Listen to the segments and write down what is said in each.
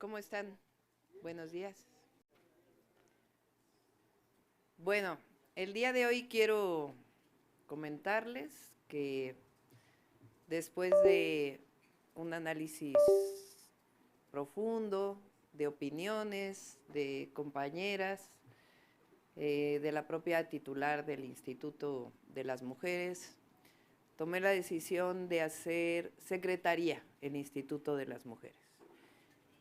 ¿Cómo están? Buenos días. Bueno, el día de hoy quiero comentarles que después de un análisis profundo de opiniones de compañeras, de la propia titular del Instituto de las Mujeres, tomé la decisión de hacer secretaría el Instituto de las Mujeres.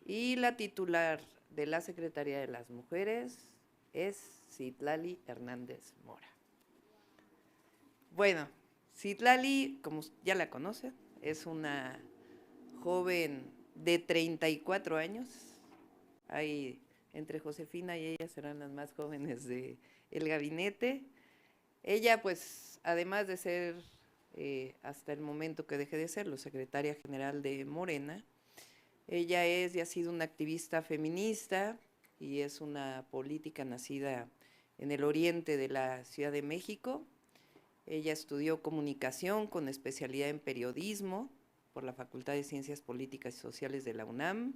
Y la titular de la Secretaría de las Mujeres es Citlali Hernández Mora. Bueno, Citlali, como ya la conocen, es una joven de 34 años. Hay, entre Josefina y ella serán las más jóvenes del gabinete. Ella, pues, además de ser, hasta el momento que deje de serlo, secretaria general de Morena, ella es y ha sido una activista feminista y es una política nacida en el oriente de la Ciudad de México. Ella estudió comunicación con especialidad en periodismo por la Facultad de Ciencias Políticas y Sociales de la UNAM.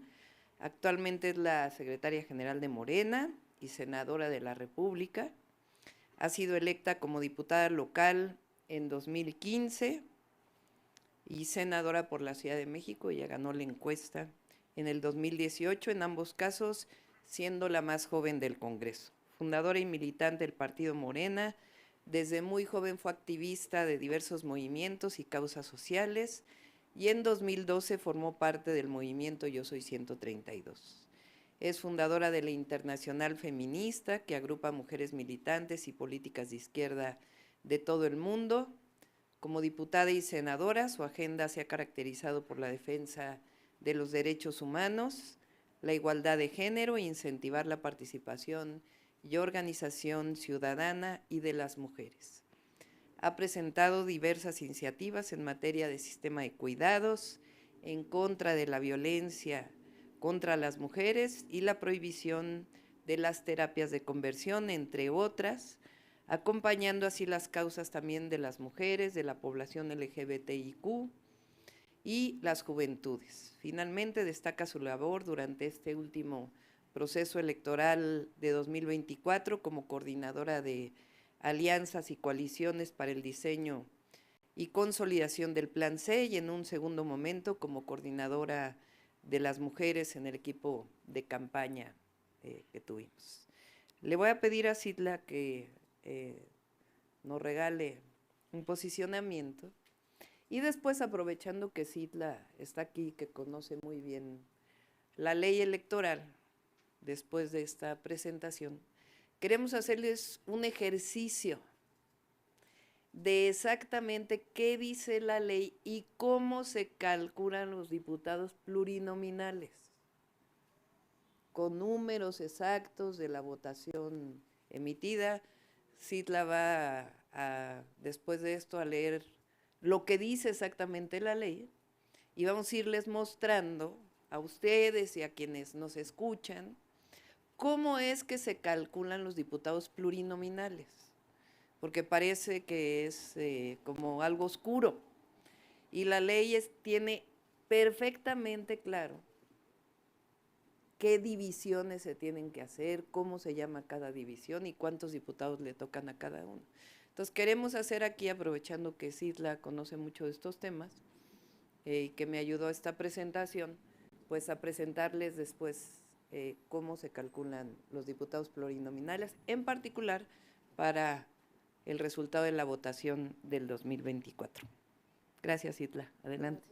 Actualmente es la secretaria general de Morena y senadora de la República. Ha sido electa como diputada local en 2015 y senadora por la Ciudad de México. Ella ganó la encuesta en el 2018, en ambos casos siendo la más joven del Congreso. Fundadora y militante del Partido Morena, desde muy joven fue activista de diversos movimientos y causas sociales y en 2012 formó parte del movimiento Yo Soy 132. Es fundadora de la Internacional Feminista, que agrupa mujeres militantes y políticas de izquierda de todo el mundo. Como diputada y senadora, su agenda se ha caracterizado por la defensa de los derechos humanos, la igualdad de género e incentivar la participación y organización ciudadana y de las mujeres. Ha presentado diversas iniciativas en materia de sistema de cuidados, en contra de la violencia contra las mujeres y la prohibición de las terapias de conversión, entre otras, acompañando así las causas también de las mujeres, de la población LGBTIQ y las juventudes. Finalmente, destaca su labor durante este último proceso electoral de 2024 como coordinadora de alianzas y coaliciones para el diseño y consolidación del Plan C y en un segundo momento como coordinadora de las mujeres en el equipo de campaña que tuvimos. Le voy a pedir a Citla que nos regale un posicionamiento y después, aprovechando que Citla está aquí, que conoce muy bien la ley electoral, después de esta presentación, queremos hacerles un ejercicio de exactamente qué dice la ley y cómo se calculan los diputados plurinominales, con números exactos de la votación emitida. Citla va después de esto a leer lo que dice exactamente la ley y vamos a irles mostrando a ustedes y a quienes nos escuchan cómo es que se calculan los diputados plurinominales, porque parece que es como algo oscuro y la ley tiene perfectamente claro qué divisiones se tienen que hacer, cómo se llama cada división y cuántos diputados le tocan a cada uno. Entonces queremos hacer aquí, aprovechando que Citla conoce mucho de estos temas y que me ayudó a esta presentación, pues a presentarles después cómo se calculan los diputados plurinominales, en particular para el resultado de la votación del 2024. Gracias, Citla. Adelante.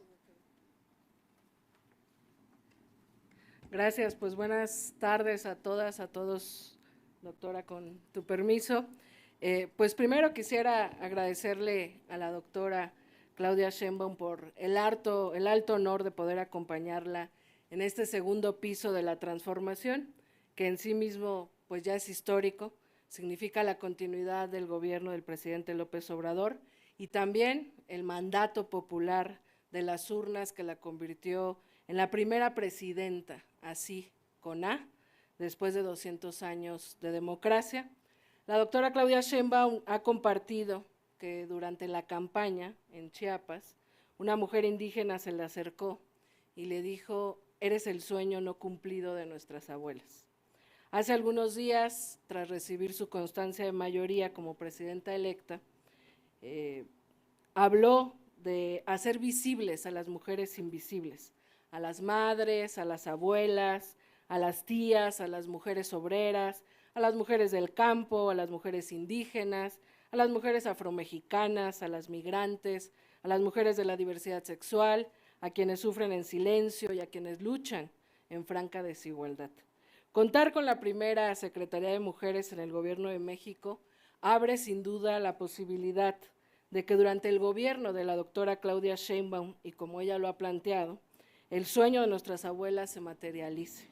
Gracias, pues buenas tardes a todas, a todos, doctora, con tu permiso. Pues primero quisiera agradecerle a la doctora Claudia Sheinbaum por el alto honor de poder acompañarla en este segundo piso de la transformación, que en sí mismo pues ya es histórico, significa la continuidad del gobierno del presidente López Obrador y también el mandato popular de las urnas que la convirtió en la primera presidenta, así con A, después de 200 años de democracia. La doctora Claudia Sheinbaum ha compartido que durante la campaña en Chiapas, una mujer indígena se le acercó y le dijo eres el sueño no cumplido de nuestras abuelas. Hace algunos días, tras recibir su constancia de mayoría como presidenta electa, habló de hacer visibles a las mujeres invisibles, a las madres, a las abuelas, a las tías, a las mujeres obreras, a las mujeres del campo, a las mujeres indígenas, a las mujeres afromexicanas, a las migrantes, a las mujeres de la diversidad sexual, a quienes sufren en silencio y a quienes luchan en franca desigualdad. Contar con la primera Secretaría de Mujeres en el Gobierno de México abre sin duda la posibilidad de que durante el gobierno de la doctora Claudia Sheinbaum, y como ella lo ha planteado, el sueño de nuestras abuelas se materialice,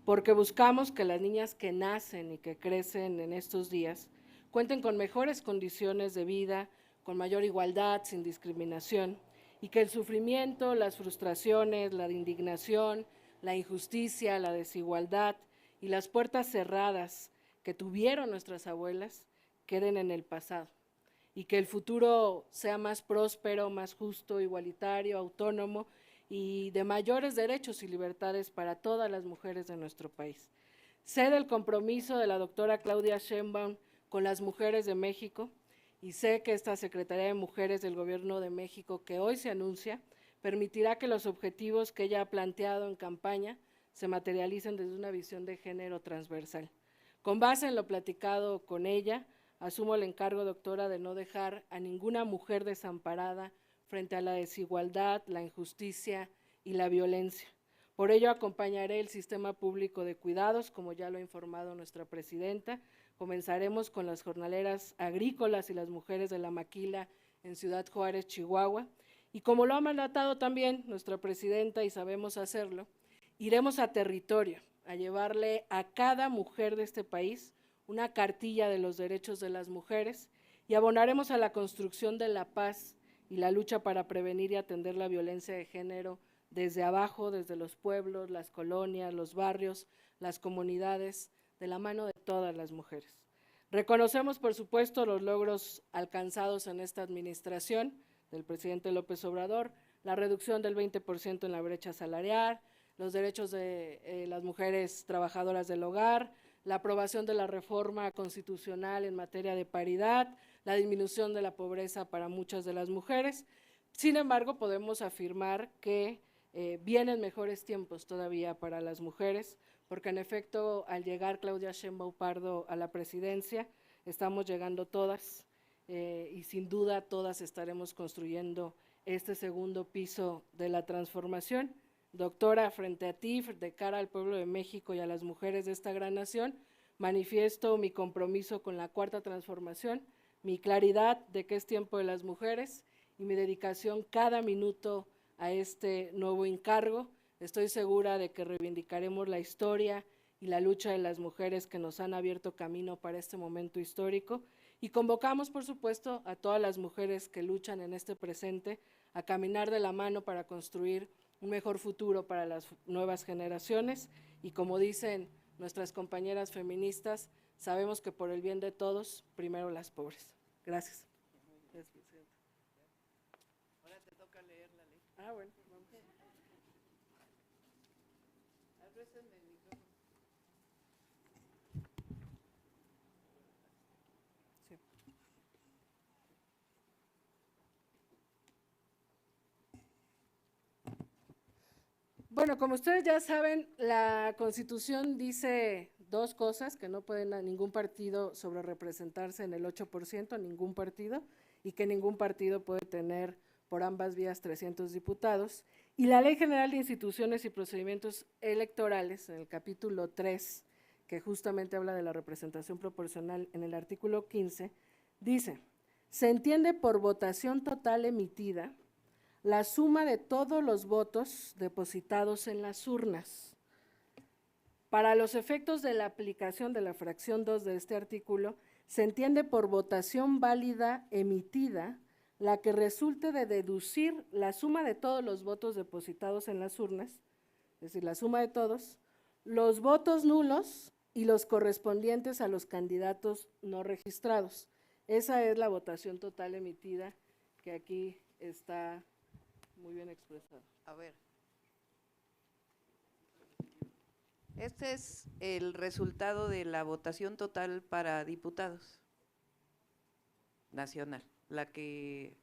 porque buscamos que las niñas que nacen y que crecen en estos días cuenten con mejores condiciones de vida, con mayor igualdad, sin discriminación, y que el sufrimiento, las frustraciones, la indignación, la injusticia, la desigualdad y las puertas cerradas que tuvieron nuestras abuelas queden en el pasado, y que el futuro sea más próspero, más justo, igualitario, autónomo y de mayores derechos y libertades para todas las mujeres de nuestro país. Sé del compromiso de la doctora Claudia Sheinbaum con las mujeres de México y sé que esta Secretaría de Mujeres del Gobierno de México que hoy se anuncia permitirá que los objetivos que ella ha planteado en campaña se materialicen desde una visión de género transversal. Con base en lo platicado con ella, asumo el encargo, doctora, de no dejar a ninguna mujer desamparada frente a la desigualdad, la injusticia y la violencia. Por ello, acompañaré el sistema público de cuidados, como ya lo ha informado nuestra presidenta. Comenzaremos con las jornaleras agrícolas y las mujeres de la maquila en Ciudad Juárez, Chihuahua. Y como lo ha mandatado también nuestra presidenta, y sabemos hacerlo, iremos a territorio a llevarle a cada mujer de este país una cartilla de los derechos de las mujeres y abonaremos a la construcción de la paz y la lucha para prevenir y atender la violencia de género desde abajo, desde los pueblos, las colonias, los barrios, las comunidades, de la mano de todas las mujeres. Reconocemos, por supuesto, los logros alcanzados en esta administración del presidente López Obrador, la reducción del 20% en la brecha salarial, los derechos de las mujeres trabajadoras del hogar, la aprobación de la reforma constitucional en materia de paridad, la disminución de la pobreza para muchas de las mujeres. Sin embargo, podemos afirmar que vienen mejores tiempos todavía para las mujeres, porque en efecto, al llegar Claudia Sheinbaum Pardo a la presidencia, estamos llegando todas y sin duda todas estaremos construyendo este segundo piso de la transformación. Doctora, frente a ti, de cara al pueblo de México y a las mujeres de esta gran nación, manifiesto mi compromiso con la cuarta transformación, mi claridad de que es tiempo de las mujeres y mi dedicación cada minuto a este nuevo encargo. Estoy segura de que reivindicaremos la historia y la lucha de las mujeres que nos han abierto camino para este momento histórico y convocamos, por supuesto, a todas las mujeres que luchan en este presente a caminar de la mano para construir un mejor futuro para las nuevas generaciones y, como dicen nuestras compañeras feministas, sabemos que por el bien de todos, primero las pobres. Gracias. Ahora te toca leer la ley. Ah, bueno, vamos. Agrécenme el micrófono. Sí. Bueno, como ustedes ya saben, la Constitución dice dos cosas, que no pueden a ningún partido sobre representarse en el 8%, ningún partido, y que ningún partido puede tener por ambas vías 300 diputados. Y la Ley General de Instituciones y Procedimientos Electorales, en el capítulo 3, que justamente habla de la representación proporcional en el artículo 15, dice, se entiende por votación total emitida la suma de todos los votos depositados en las urnas. Para los efectos de la aplicación de la fracción 2 de este artículo, se entiende por votación válida emitida la que resulte de deducir la suma de todos los votos depositados en las urnas, es decir, la suma de todos, los votos nulos y los correspondientes a los candidatos no registrados. Esa es la votación total emitida que aquí está muy bien expresada. A ver, Este es el resultado de la votación total para diputados nacional, la que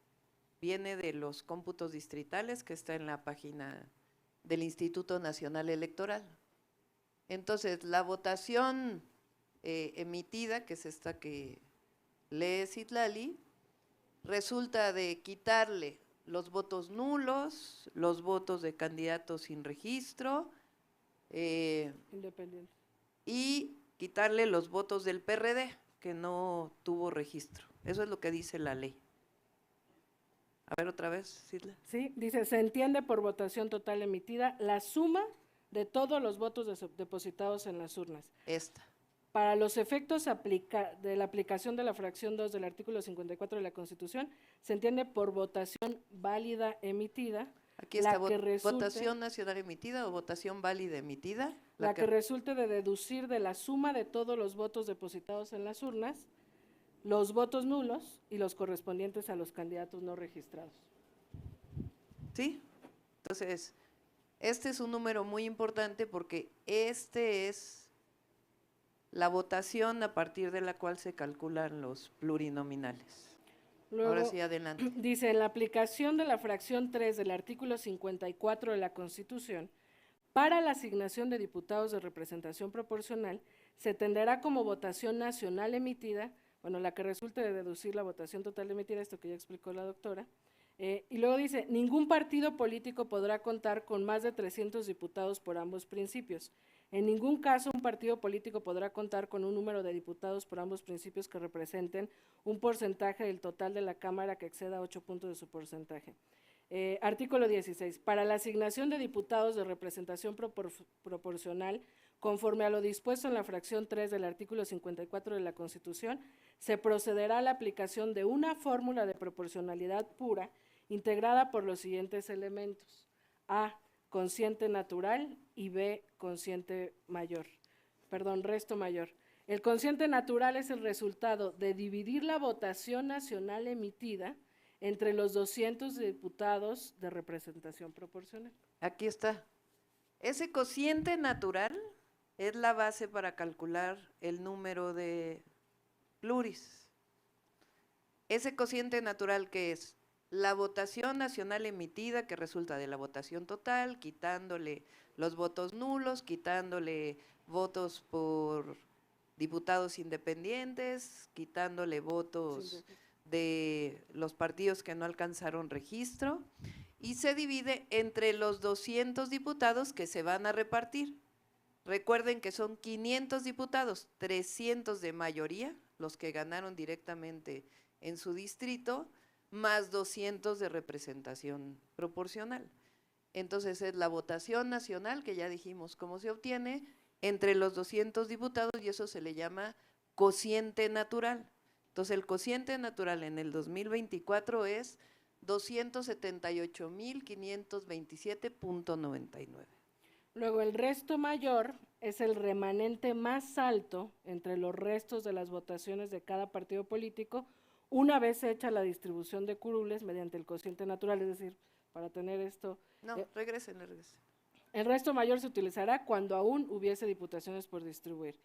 viene de los cómputos distritales, que está en la página del Instituto Nacional Electoral. Entonces, la votación emitida, que es esta que lee Citlali, resulta de quitarle los votos nulos, los votos de candidatos sin registro, Independiente. y quitarle los votos del PRD, que no tuvo registro. Eso es lo que dice la ley. A ver otra vez, Citla. Sí, dice, se entiende por votación total emitida la suma de todos los votos depositados en las urnas. Esta. Para los efectos de la aplicación de la fracción 2 del artículo 54 de la Constitución, se entiende por votación válida emitida. Aquí está, votación nacional emitida o votación válida emitida. La que resulte de deducir de la suma de todos los votos depositados en las urnas, los votos nulos y los correspondientes a los candidatos no registrados. ¿Sí? Entonces, este es un número muy importante porque este es la votación a partir de la cual se calculan los plurinominales. Luego, ahora sí, adelante. Dice, en la aplicación de la fracción 3 del artículo 54 de la Constitución, para la asignación de diputados de representación proporcional, se tenderá como votación nacional emitida, bueno, la que resulte de deducir la votación total emitida, esto que ya explicó la doctora, y luego dice, ningún partido político podrá contar con más de 300 diputados por ambos principios. En ningún caso un partido político podrá contar con un número de diputados por ambos principios que representen un porcentaje del total de la Cámara que exceda 8 puntos de su porcentaje. Artículo 16. Para la asignación de diputados de representación proporcional, conforme a lo dispuesto en la fracción 3 del artículo 54 de la Constitución, se procederá a la aplicación de una fórmula de proporcionalidad pura integrada por los siguientes elementos. A, cociente natural, y B, resto mayor. El cociente natural es el resultado de dividir la votación nacional emitida entre los 200 diputados de representación proporcional. Aquí está. Ese cociente natural es la base para calcular el número de pluris. Ese cociente natural, que es la votación nacional emitida, que resulta de la votación total, quitándole los votos nulos, quitándole votos por diputados independientes, quitándole votos de los partidos que no alcanzaron registro, y se divide entre los 200 diputados que se van a repartir. Recuerden que son 500 diputados, 300 de mayoría, los que ganaron directamente en su distrito, más 200 de representación proporcional. Entonces es la votación nacional, que ya dijimos cómo se obtiene, entre los 200 diputados, y eso se le llama cociente natural. Entonces el cociente natural en el 2024 es 278.527.99. Luego el resto mayor es el remanente más alto entre los restos de las votaciones de cada partido político, una vez hecha la distribución de curules mediante el cociente natural, es decir, para tener esto… No, regresen. El resto mayor se utilizará cuando aún hubiese diputaciones por distribuir.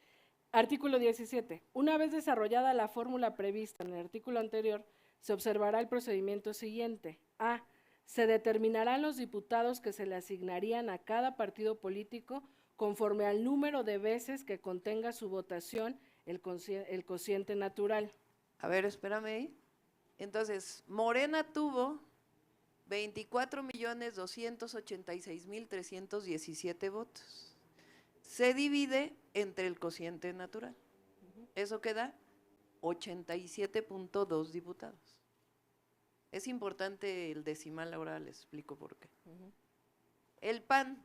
Artículo 17. Una vez desarrollada la fórmula prevista en el artículo anterior, se observará el procedimiento siguiente. A. Se determinarán los diputados que se le asignarían a cada partido político conforme al número de veces que contenga su votación el cociente natural. A ver, espérame ahí. Entonces, Morena tuvo 24.286.317 votos. Se divide entre el cociente natural. Eso queda 87.2 diputados. Es importante el decimal, ahora les explico por qué. El PAN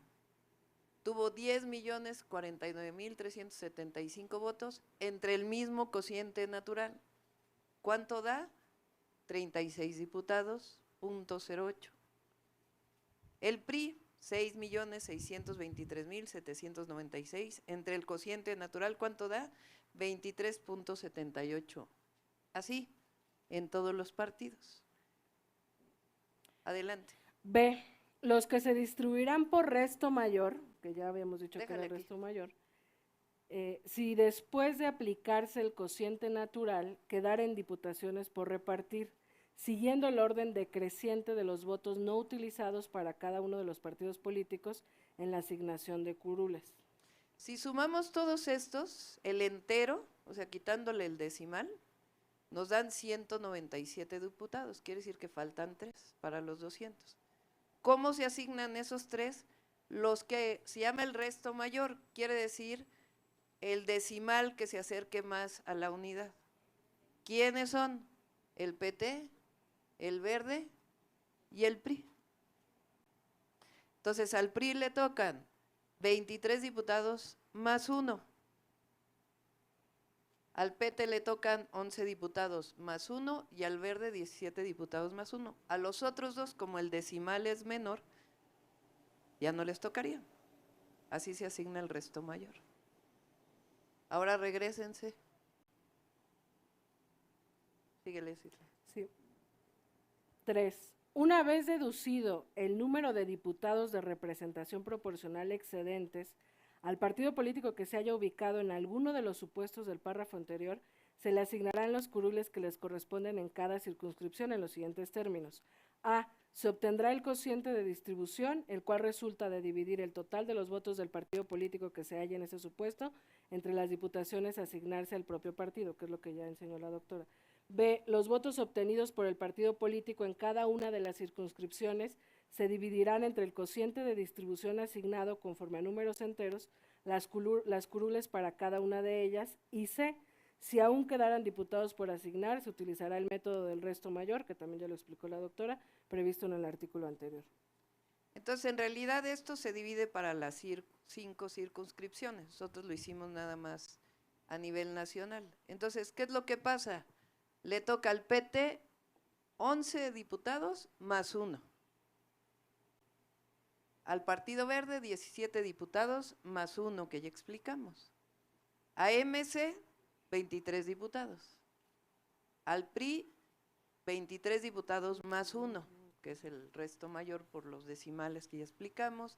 tuvo 10.049.375 votos entre el mismo cociente natural. ¿Cuánto da? 36 diputados, .08. El PRI, 6.623.796 entre el cociente natural, ¿cuánto da? 23.78. Así, en todos los partidos. Adelante. B. Los que se distribuirán por resto mayor que ya habíamos dicho que era Déjale el aquí. resto mayor, si después de aplicarse el cociente natural quedara en diputaciones por repartir, siguiendo el orden decreciente de los votos no utilizados para cada uno de los partidos políticos en la asignación de curules. Si sumamos todos estos, el entero, o sea, quitándole el decimal, nos dan 197 diputados. Quiere decir que faltan 3 para los 200. ¿Cómo se asignan esos 3? Los que se llama el resto mayor, quiere decir el decimal que se acerque más a la unidad. ¿Quiénes son? El PT, el Verde y el PRI. Entonces al PRI le tocan 23 diputados más 1. Al PT le tocan 11 diputados más 1 y al Verde 17 diputados más 1. A los otros dos, como el decimal es menor, ya no les tocaría. Así se asigna el resto mayor. Ahora regrésense. Síguele, Citlali. Sí. 3. Una vez deducido el número de diputados de representación proporcional excedentes, al partido político que se haya ubicado en alguno de los supuestos del párrafo anterior, se le asignarán los curules que les corresponden en cada circunscripción en los siguientes términos. A. Se obtendrá el cociente de distribución, el cual resulta de dividir el total de los votos del partido político que se halla en ese supuesto entre las diputaciones a asignarse al propio partido, que es lo que ya enseñó la doctora. B. Los votos obtenidos por el partido político en cada una de las circunscripciones se dividirán entre el cociente de distribución asignado conforme a números enteros, las curules para cada una de ellas, y C. Si aún quedaran diputados por asignar, se utilizará el método del resto mayor, que también ya lo explicó la doctora, previsto en el artículo anterior. Entonces, en realidad esto se divide para las 5 circunscripciones. Nosotros lo hicimos nada más a nivel nacional. Entonces, ¿qué es lo que pasa? Le toca al PT 11 diputados más 1. Al Partido Verde 17 diputados más 1, que ya explicamos. A MC 23 diputados. Al PRI 23 diputados más 1, que es el resto mayor por los decimales que ya explicamos.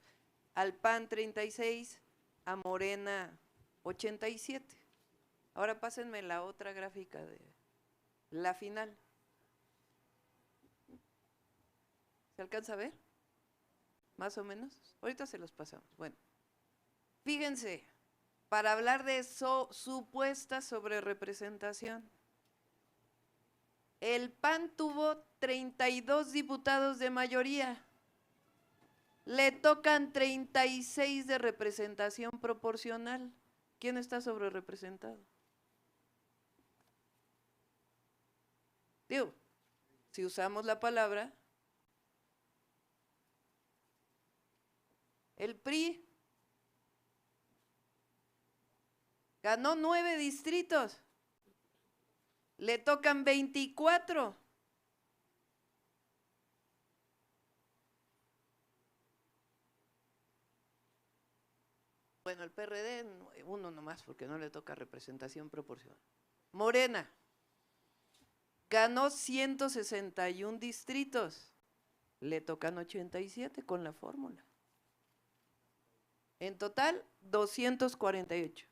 Al PAN 36, a Morena 87. Ahora pásenme la otra gráfica de la final. ¿Se alcanza a ver? Más o menos. Ahorita se los pasamos. Bueno, fíjense, para hablar de supuesta sobrerepresentación, el PAN tuvo 32 diputados de mayoría. Le tocan 36 de representación proporcional. ¿Quién está sobrerepresentado? Digo, si usamos la palabra, el PRI ganó 9 distritos, le tocan 24. Bueno, el PRD, uno nomás, porque no le toca representación proporcional. Morena ganó 161 distritos, le tocan 87 con la fórmula. En total, 248.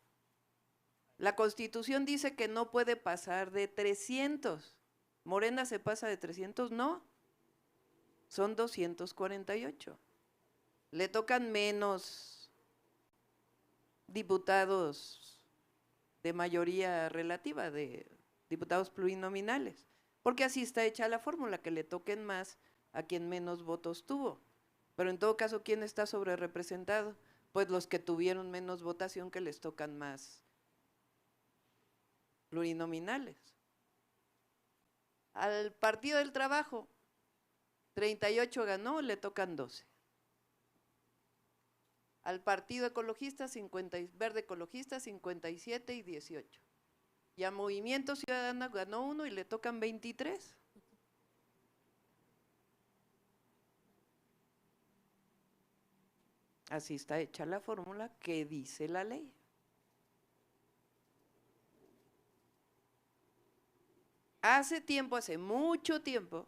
La Constitución dice que no puede pasar de 300. ¿Morena se pasa de 300? No. Son 248. Le tocan menos diputados de mayoría relativa, de diputados plurinominales, porque así está hecha la fórmula, que le toquen más a quien menos votos tuvo. Pero en todo caso, ¿quién está sobrerepresentado? Pues los que tuvieron menos votación, que les tocan más plurinominales. Al Partido del Trabajo, 38 ganó, le tocan 12. Al Partido Ecologista, Verde Ecologista, 57 y 18. Y a Movimiento Ciudadano ganó 1 y le tocan 23. Así está hecha la fórmula que dice la ley. Hace tiempo, hace mucho tiempo,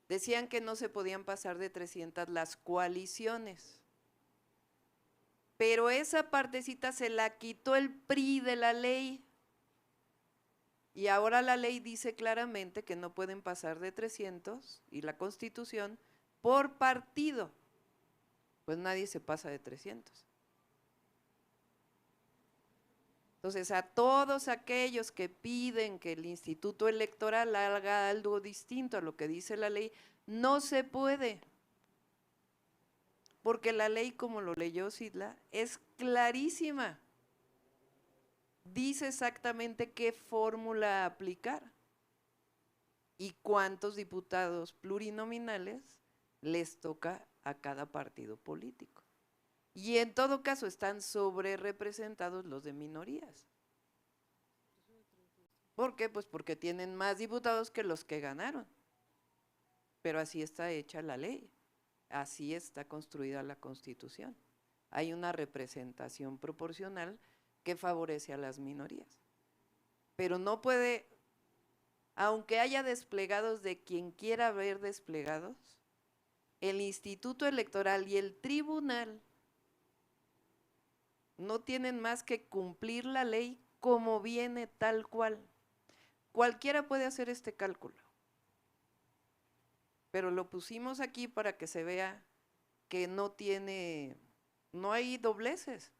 decían que no se podían pasar de 300 las coaliciones. pero esa partecita se la quitó el PRI de la ley. Y ahora la ley dice claramente que no pueden pasar de 300 y la Constitución por partido. Pues nadie se pasa de 300. Entonces, a todos aquellos que piden que el Instituto Electoral haga algo distinto a lo que dice la ley, no se puede. Porque la ley, como lo leyó Citlali, es clarísima. Dice exactamente qué fórmula aplicar y cuántos diputados plurinominales les toca a cada partido político. Y en todo caso están sobrerepresentados los de minorías. ¿Por qué? Pues porque tienen más diputados que los que ganaron. Pero así está hecha la ley, así está construida la Constitución. Hay una representación proporcional que favorece a las minorías. Pero no puede, aunque haya desplegados de quien quiera ver desplegados, el Instituto Electoral y el Tribunal no tienen más que cumplir la ley como viene tal cual. Cualquiera puede hacer este cálculo, pero lo pusimos aquí para que se vea que no hay dobleces.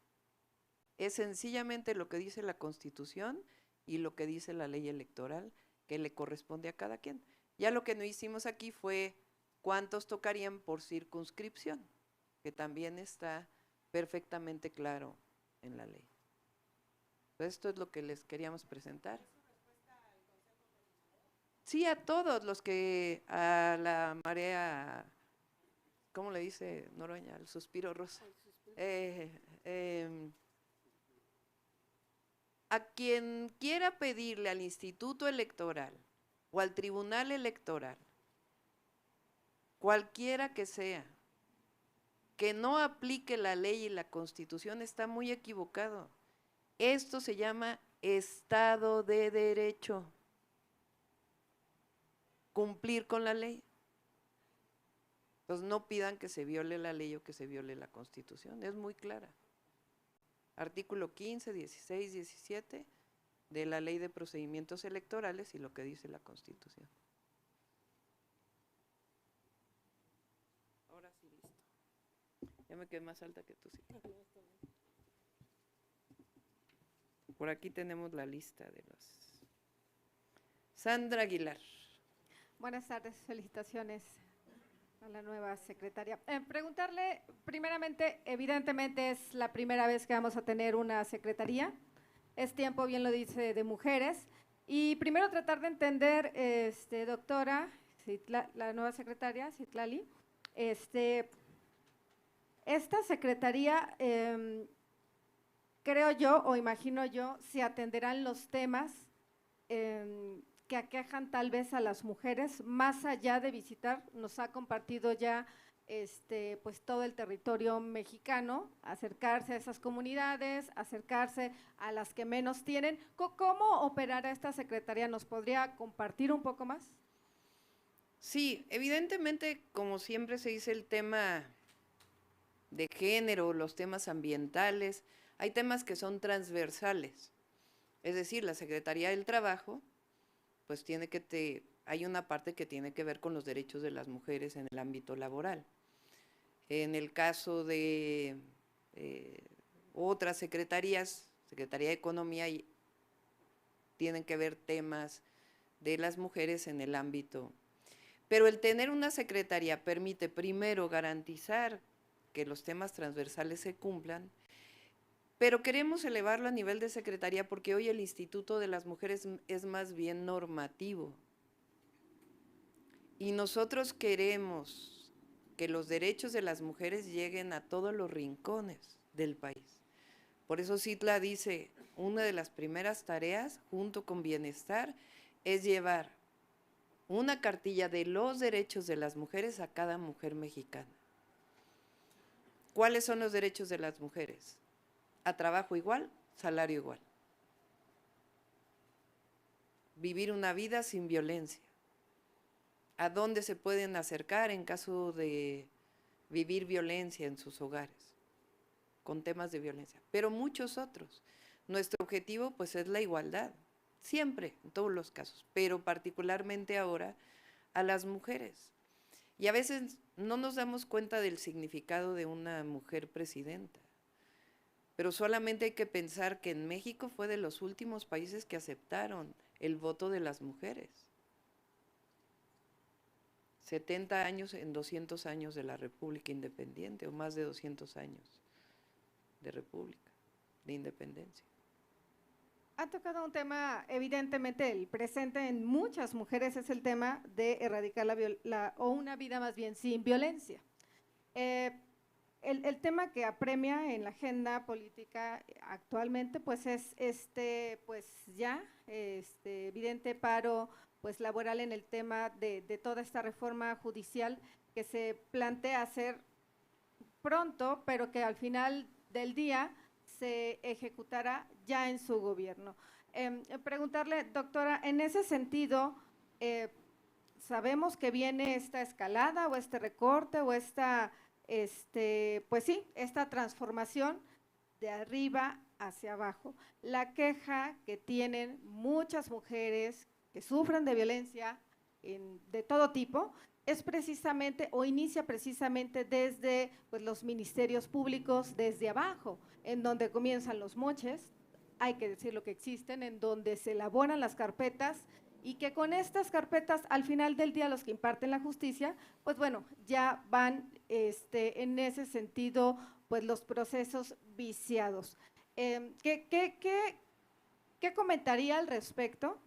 Es sencillamente lo que dice la Constitución y lo que dice la ley electoral que le corresponde a cada quien. Ya lo que no hicimos aquí fue cuántos tocarían por circunscripción, que también está perfectamente claro en la ley. Esto es lo que les queríamos presentar. Sí, a todos los que, a la marea, ¿cómo le dice Noroña? El suspiro rosa. A quien quiera pedirle al Instituto Electoral o al Tribunal Electoral, cualquiera que sea, que no aplique la ley y la Constitución, está muy equivocado. Esto se llama Estado de Derecho. Cumplir con la ley. Entonces no pidan que se viole la ley o que se viole la Constitución, es muy clara. Artículo 15, 16, 17 de la Ley de Procedimientos Electorales y lo que dice la Constitución. Ahora sí, listo. Ya me quedé más alta que tú, sí. Por aquí tenemos la lista de los. Sandra Aguilar. Buenas tardes, felicitaciones a la nueva secretaria. Preguntarle, primeramente, evidentemente es la primera vez que vamos a tener una secretaría, es tiempo, bien lo dice, de mujeres, y primero tratar de entender, doctora, la nueva secretaria, Citlali, esta secretaría, creo yo, o imagino yo, se atenderán los temas que aquejan tal vez a las mujeres, más allá de visitar, nos ha compartido ya pues todo el territorio mexicano, acercarse a esas comunidades, acercarse a las que menos tienen. ¿Cómo operará esta secretaría? ¿Nos podría compartir un poco más? Sí, evidentemente, como siempre se dice, el tema de género, los temas ambientales, hay temas que son transversales. Es decir, la Secretaría del Trabajo pues hay una parte que tiene que ver con los derechos de las mujeres en el ámbito laboral. En el caso de otras secretarías, Secretaría de Economía, tienen que ver temas de las mujeres en el ámbito. Pero el tener una secretaría permite primero garantizar que los temas transversales se cumplan, pero queremos elevarlo a nivel de secretaría porque hoy el Instituto de las Mujeres es más bien normativo. Y nosotros queremos que los derechos de las mujeres lleguen a todos los rincones del país. Por eso Citla dice, una de las primeras tareas, junto con Bienestar, es llevar una cartilla de los derechos de las mujeres a cada mujer mexicana. ¿Cuáles son los derechos de las mujeres? A trabajo igual, salario igual. Vivir una vida sin violencia. ¿A dónde se pueden acercar en caso de vivir violencia en sus hogares? con temas de violencia, pero muchos otros. Nuestro objetivo pues es la igualdad, siempre, en todos los casos, pero particularmente ahora a las mujeres. Y a veces no nos damos cuenta del significado de una mujer presidenta, pero solamente hay que pensar que en México fue de los últimos países que aceptaron el voto de las mujeres. 70 años en 200 años de la República Independiente, o más de 200 años de República, de Independencia. Ha tocado un tema, evidentemente el presente en muchas mujeres es el tema de erradicar o una vida más bien sin violencia. El tema que apremia en la agenda política actualmente pues es evidente paro pues laboral en el tema de toda esta reforma judicial que se plantea hacer pronto, pero que al final del día se ejecutará ya en su gobierno. Preguntarle, doctora, en ese sentido, sabemos que viene esta escalada o este recorte o esta transformación de arriba hacia abajo. La queja que tienen muchas mujeres que sufren de violencia de todo tipo es precisamente o inicia precisamente desde pues, los ministerios públicos, desde abajo, en donde comienzan los moches, hay que decir lo que existen, en donde se elaboran las carpetas y que con estas carpetas al final del día los que imparten la justicia, pues bueno, ya van en ese sentido pues los procesos viciados. ¿Qué comentaría al respecto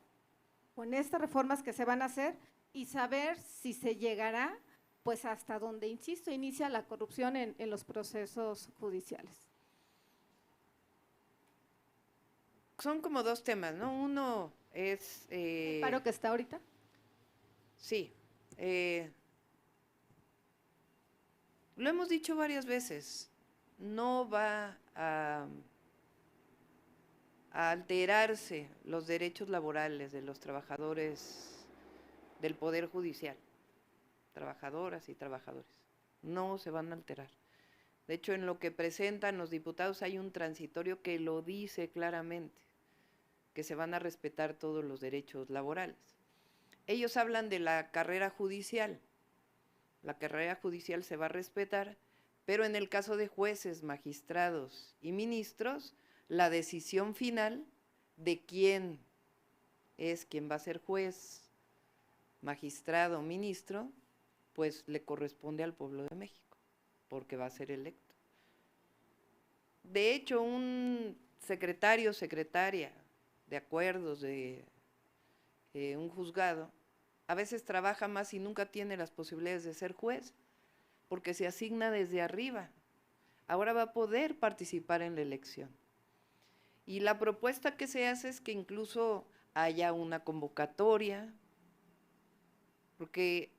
con estas reformas que se van a hacer y saber si se llegará pues hasta donde, insisto, inicia la corrupción en los procesos judiciales? Son como dos temas, ¿no? Uno es… ¿El paro que está ahorita? Sí. Lo hemos dicho varias veces, no va a alterarse los derechos laborales de los trabajadores del Poder Judicial, trabajadoras y trabajadores, no se van a alterar. De hecho, en lo que presentan los diputados hay un transitorio que lo dice claramente, que se van a respetar todos los derechos laborales. Ellos hablan de la carrera judicial. La carrera judicial se va a respetar, pero en el caso de jueces, magistrados y ministros, la decisión final de quién va a ser juez, magistrado, ministro, pues le corresponde al pueblo de México, porque va a ser electo. De hecho, un secretario, secretaria de acuerdos de un juzgado, a veces trabaja más y nunca tiene las posibilidades de ser juez, porque se asigna desde arriba. Ahora va a poder participar en la elección. Y la propuesta que se hace es que incluso haya una convocatoria, porque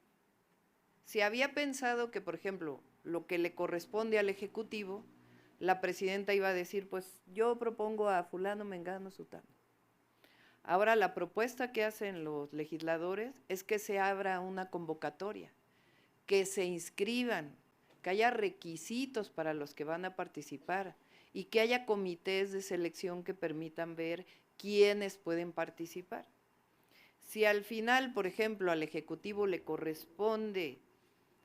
se había pensado que, por ejemplo, lo que le corresponde al Ejecutivo, la presidenta iba a decir, pues yo propongo a fulano, mengano, sutano. Ahora la propuesta que hacen los legisladores es que se abra una convocatoria, que se inscriban, que haya requisitos para los que van a participar y que haya comités de selección que permitan ver quiénes pueden participar. Si al final, por ejemplo, al Ejecutivo le corresponde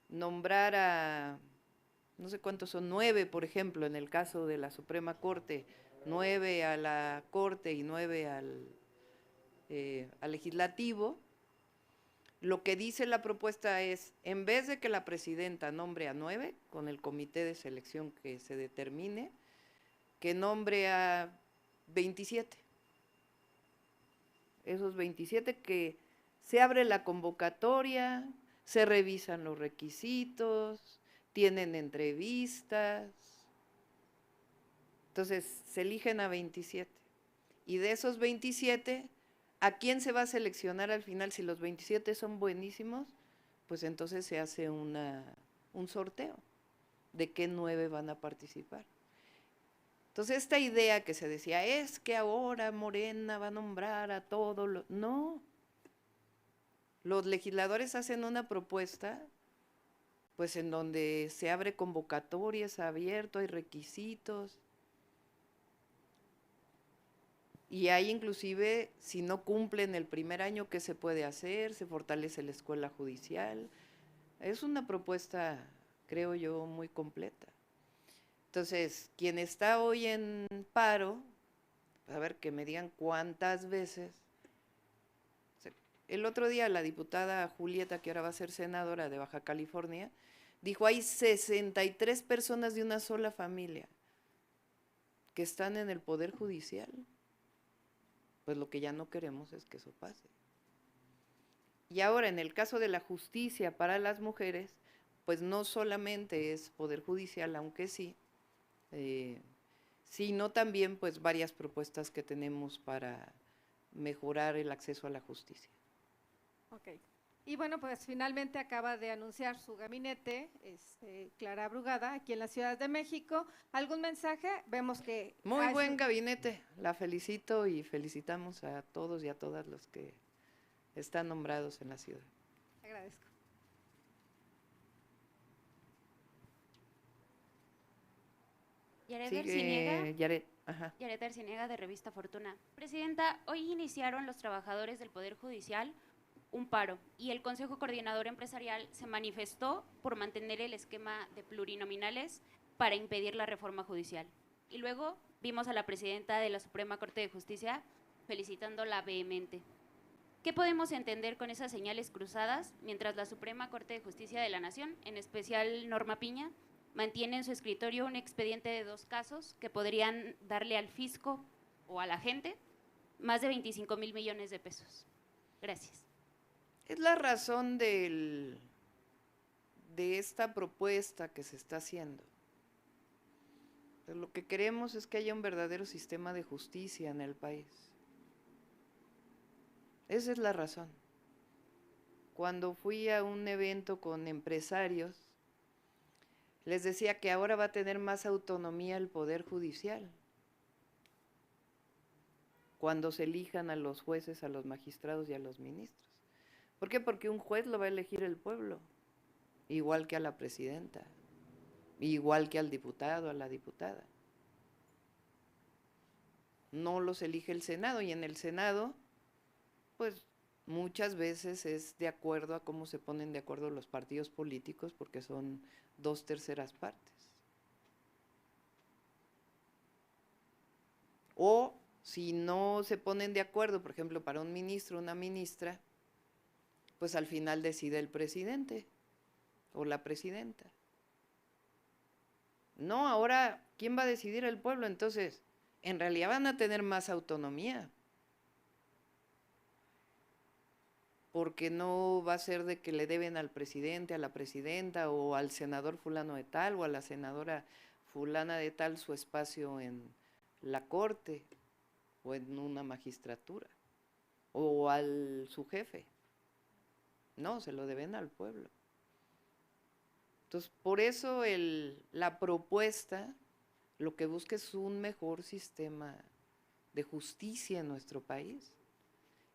nombrar a, no sé cuántos son, 9, por ejemplo, en el caso de la Suprema Corte, 9 a la Corte y 9 al Legislativo, lo que dice la propuesta es, en vez de que la presidenta nombre a 9, con el comité de selección que se determine, que nombre a 27. Esos 27 que se abre la convocatoria, se revisan los requisitos, tienen entrevistas. Entonces, se eligen a 27. Y de esos 27, ¿a quién se va a seleccionar al final? Si los 27 son buenísimos, pues entonces se hace un sorteo de qué 9 van a participar. Entonces, esta idea que se decía, es que ahora Morena va a nombrar a todos los… No. Los legisladores hacen una propuesta, pues en donde se abre convocatoria, es abierto, hay requisitos. Y hay inclusive, si no cumplen el primer año, ¿qué se puede hacer? Se fortalece la escuela judicial. Es una propuesta, creo yo, muy completa. Entonces, quien está hoy en paro, a ver, que me digan cuántas veces. El otro día la diputada Julieta, que ahora va a ser senadora de Baja California, dijo, hay 63 personas de una sola familia que están en el Poder Judicial. Pues lo que ya no queremos es que eso pase. Y ahora, en el caso de la justicia para las mujeres, pues no solamente es Poder Judicial, aunque sí, sino también pues varias propuestas que tenemos para mejorar el acceso a la justicia. Ok. Y bueno, pues finalmente acaba de anunciar su gabinete, Clara Brugada, aquí en la Ciudad de México. ¿Algún mensaje? Vemos que… Muy buen gabinete, la felicito y felicitamos a todos y a todas los que están nombrados en la ciudad. Agradezco. Yaret Sigue Arciniega, Yaret. Ajá. Yaret Arciniega de Revista Fortuna. Presidenta, hoy iniciaron los trabajadores del Poder Judicial un paro y el Consejo Coordinador Empresarial se manifestó por mantener el esquema de plurinominales para impedir la reforma judicial. Y luego vimos a la presidenta de la Suprema Corte de Justicia felicitándola vehemente. ¿Qué podemos entender con esas señales cruzadas mientras la Suprema Corte de Justicia de la Nación, en especial Norma Piña, mantiene en su escritorio un expediente de 2 casos que podrían darle al fisco o a la gente más de 25,000 millones de pesos? Gracias. Es la razón de esta propuesta que se está haciendo. Pero lo que queremos es que haya un verdadero sistema de justicia en el país. Esa es la razón. Cuando fui a un evento con empresarios, les decía que ahora va a tener más autonomía el Poder Judicial. Cuando se elijan a los jueces, a los magistrados y a los ministros. ¿Por qué? Porque un juez lo va a elegir el pueblo, igual que a la presidenta, igual que al diputado, a la diputada. No los elige el Senado, y en el Senado, pues muchas veces es de acuerdo a cómo se ponen de acuerdo los partidos políticos, porque son 2/3 partes. O si no se ponen de acuerdo, por ejemplo, para un ministro o una ministra, pues al final decide el presidente o la presidenta. No, ahora, ¿quién va a decidir? El pueblo. Entonces, en realidad van a tener más autonomía. Porque no va a ser de que le deben al presidente, a la presidenta, o al senador fulano de tal, o a la senadora fulana de tal su espacio en la corte, o en una magistratura, o al su jefe. No, se lo deben al pueblo. Entonces, por eso la propuesta lo que busca es un mejor sistema de justicia en nuestro país.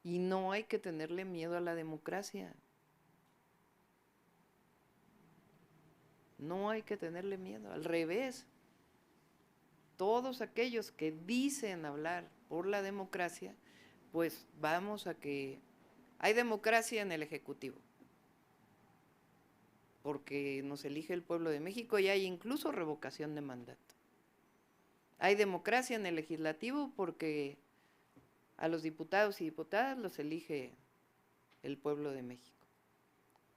Y no hay que tenerle miedo a la democracia. No hay que tenerle miedo, al revés. Todos aquellos que dicen hablar por la democracia, pues vamos a que… Hay democracia en el Ejecutivo, porque nos elige el pueblo de México y hay incluso revocación de mandato. Hay democracia en el Legislativo porque a los diputados y diputadas los elige el pueblo de México.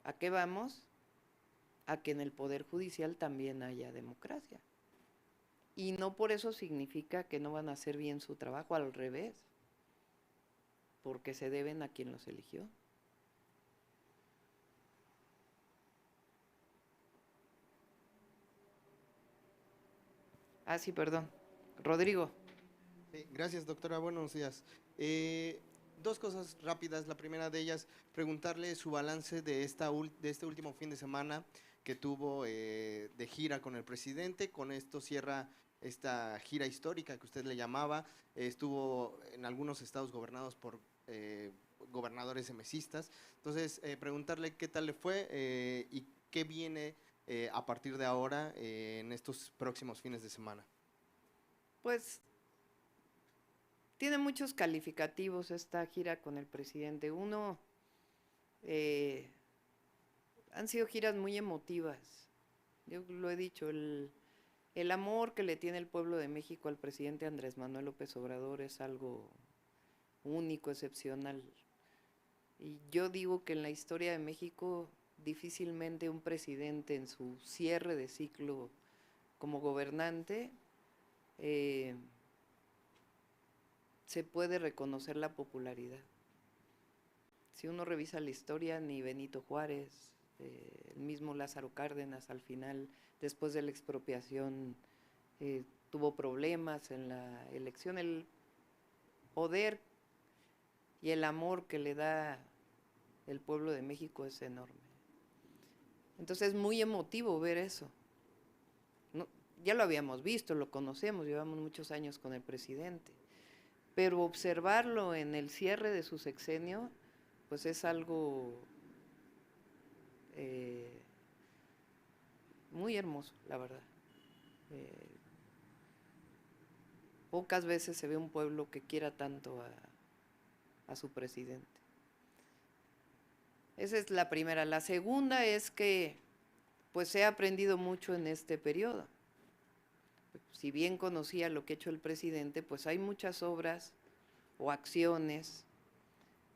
¿A qué vamos? A que en el Poder Judicial también haya democracia. Y no por eso significa que no van a hacer bien su trabajo, al revés, porque se deben a quien los eligió. Ah, sí, perdón. Rodrigo. Gracias, doctora. Buenos días. 2 cosas rápidas. La primera de ellas, preguntarle su balance de este último fin de semana que tuvo de gira con el presidente. Con esto cierra esta gira histórica que usted le llamaba. Estuvo en algunos estados gobernados por gobernadores emesistas. Entonces, preguntarle qué tal le fue y qué viene a partir de ahora en estos próximos fines de semana? Pues tiene muchos calificativos esta gira con el presidente. Uno, han sido giras muy emotivas. Yo lo he dicho, el amor que le tiene el pueblo de México al presidente Andrés Manuel López Obrador es algo único, excepcional. Y yo digo que en la historia de México difícilmente un presidente en su cierre de ciclo como gobernante se puede reconocer la popularidad. Si uno revisa la historia, ni Benito Juárez, el mismo Lázaro Cárdenas al final, después de la expropiación, tuvo problemas en la elección. El poder y el amor que le da el pueblo de México es enorme. Entonces es muy emotivo ver eso. No, ya lo habíamos visto, lo conocemos, llevamos muchos años con el presidente, pero observarlo en el cierre de su sexenio, pues es algo muy hermoso, la verdad. Pocas veces se ve un pueblo que quiera tanto a su presidente. Esa es la primera. La segunda es que pues he aprendido mucho en este periodo. Si bien conocía lo que ha hecho el presidente, pues hay muchas obras o acciones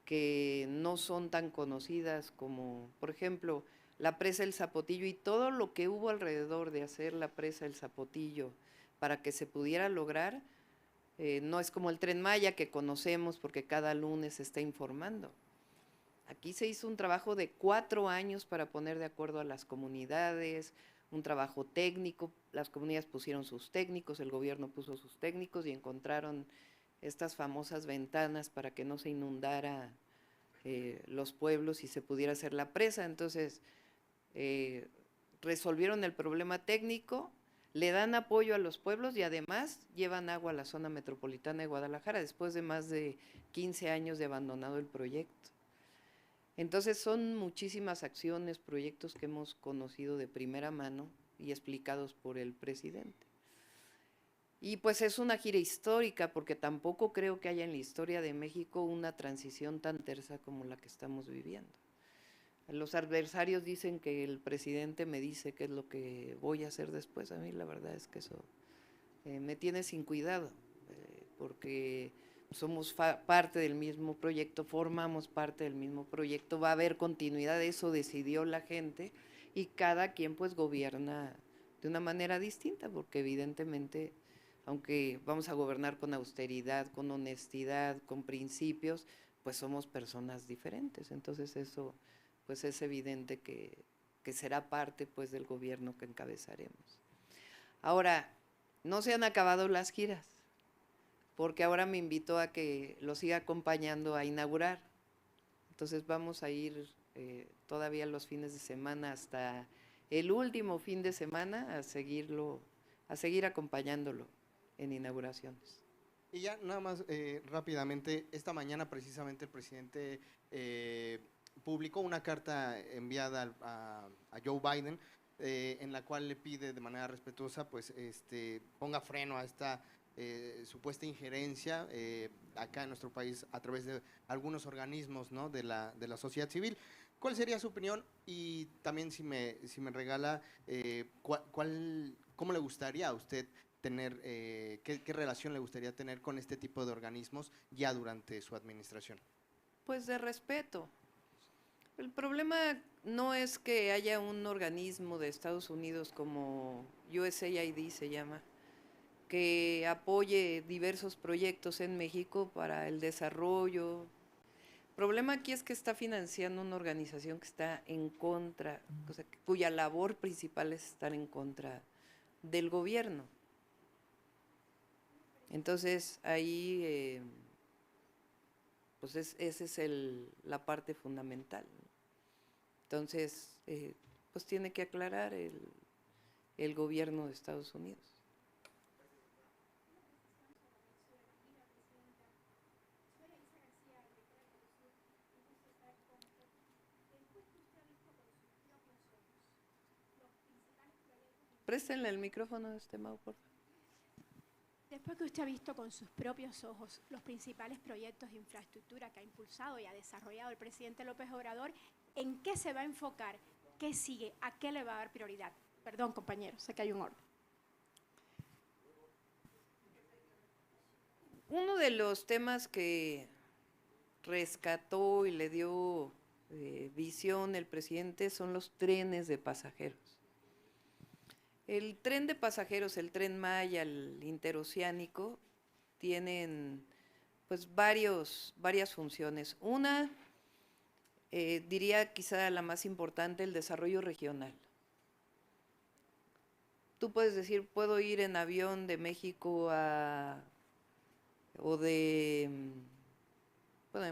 que no son tan conocidas como, por ejemplo, la presa El Zapotillo y todo lo que hubo alrededor de hacer la presa El Zapotillo para que se pudiera lograr. No es como el Tren Maya que conocemos porque cada lunes se está informando. Aquí se hizo un trabajo de 4 años para poner de acuerdo a las comunidades, un trabajo técnico, las comunidades pusieron sus técnicos, el gobierno puso sus técnicos y encontraron estas famosas ventanas para que no se inundara los pueblos y se pudiera hacer la presa. Entonces, resolvieron el problema técnico, le dan apoyo a los pueblos y además llevan agua a la zona metropolitana de Guadalajara después de más de 15 años de abandonado el proyecto. Entonces son muchísimas acciones, proyectos que hemos conocido de primera mano y explicados por el presidente. Y pues es una gira histórica porque tampoco creo que haya en la historia de México una transición tan tersa como la que estamos viviendo. Los adversarios dicen que el presidente me dice qué es lo que voy a hacer después. A mí la verdad es que eso me tiene sin cuidado, porque somos parte del mismo proyecto, formamos parte del mismo proyecto, va a haber continuidad, eso decidió la gente y cada quien pues gobierna de una manera distinta, porque evidentemente, aunque vamos a gobernar con austeridad, con honestidad, con principios, pues somos personas diferentes. Entonces eso pues es evidente que será parte pues del gobierno que encabezaremos. Ahora, no se han acabado las giras, porque ahora me invitó a que lo siga acompañando a inaugurar. Entonces vamos a ir todavía los fines de semana hasta el último fin de semana a seguir acompañándolo en inauguraciones. Y ya nada más rápidamente, esta mañana precisamente el presidente publicó una carta enviada a Joe Biden en la cual le pide de manera respetuosa pues ponga freno a esta supuesta injerencia acá en nuestro país a través de algunos organismos, ¿no?, de la sociedad civil. ¿Cuál sería su opinión? Y también si me regala, ¿cómo le gustaría a usted tener, qué relación le gustaría tener con este tipo de organismos ya durante su administración? Pues de respeto. El problema no es que haya un organismo de Estados Unidos como USAID se llama, que apoye diversos proyectos en México para el desarrollo. El problema aquí es que está financiando una organización que está en contra, o sea, cuya labor principal es estar en contra del gobierno. Entonces ahí pues esa es la parte fundamental. Entonces pues tiene que aclarar el gobierno de Estados Unidos. Préstenle el micrófono a este Mau, por favor. Después que usted ha visto con sus propios ojos los principales proyectos de infraestructura que ha impulsado y ha desarrollado el presidente López Obrador, ¿en qué se va a enfocar? ¿Qué sigue? ¿A qué le va a dar prioridad? Perdón, compañero, sé que hay un orden. Uno de los temas que rescató y le dio visión el presidente son los trenes de pasajeros. El tren de pasajeros, el Tren Maya, el interoceánico, tienen pues varias funciones. Una, diría quizá la más importante, el desarrollo regional. Tú puedes decir, puedo ir en avión de México de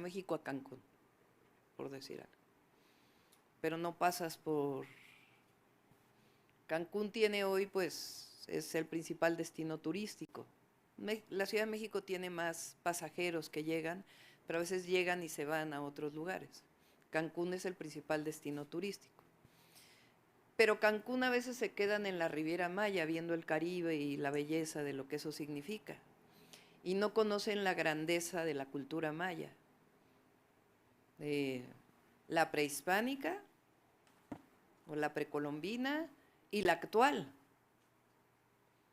México a Cancún, por decir algo. Pero no pasas por... Cancún tiene hoy, pues, es el principal destino turístico. La Ciudad de México tiene más pasajeros que llegan, pero a veces llegan y se van a otros lugares. Cancún es el principal destino turístico. Pero Cancún a veces se quedan en la Riviera Maya viendo el Caribe y la belleza de lo que eso significa. Y no conocen la grandeza de la cultura maya. La prehispánica, o la precolombina, y la actual.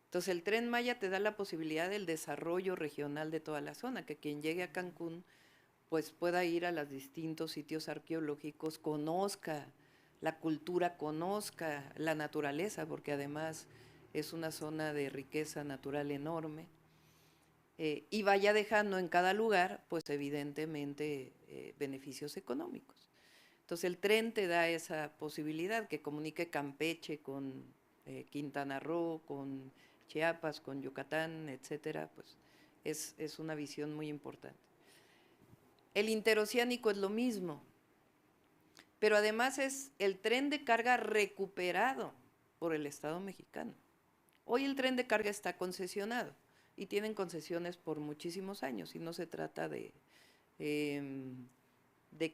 Entonces el Tren Maya te da la posibilidad del desarrollo regional de toda la zona, que quien llegue a Cancún pues pueda ir a los distintos sitios arqueológicos, conozca la cultura, conozca la naturaleza, porque además es una zona de riqueza natural enorme, y vaya dejando en cada lugar pues evidentemente beneficios económicos. Entonces el tren te da esa posibilidad, que comunique Campeche con Quintana Roo, con Chiapas, con Yucatán, etcétera, pues es una visión muy importante. El interoceánico es lo mismo, pero además es el tren de carga recuperado por el Estado mexicano. Hoy el tren de carga está concesionado y tienen concesiones por muchísimos años, y no se trata de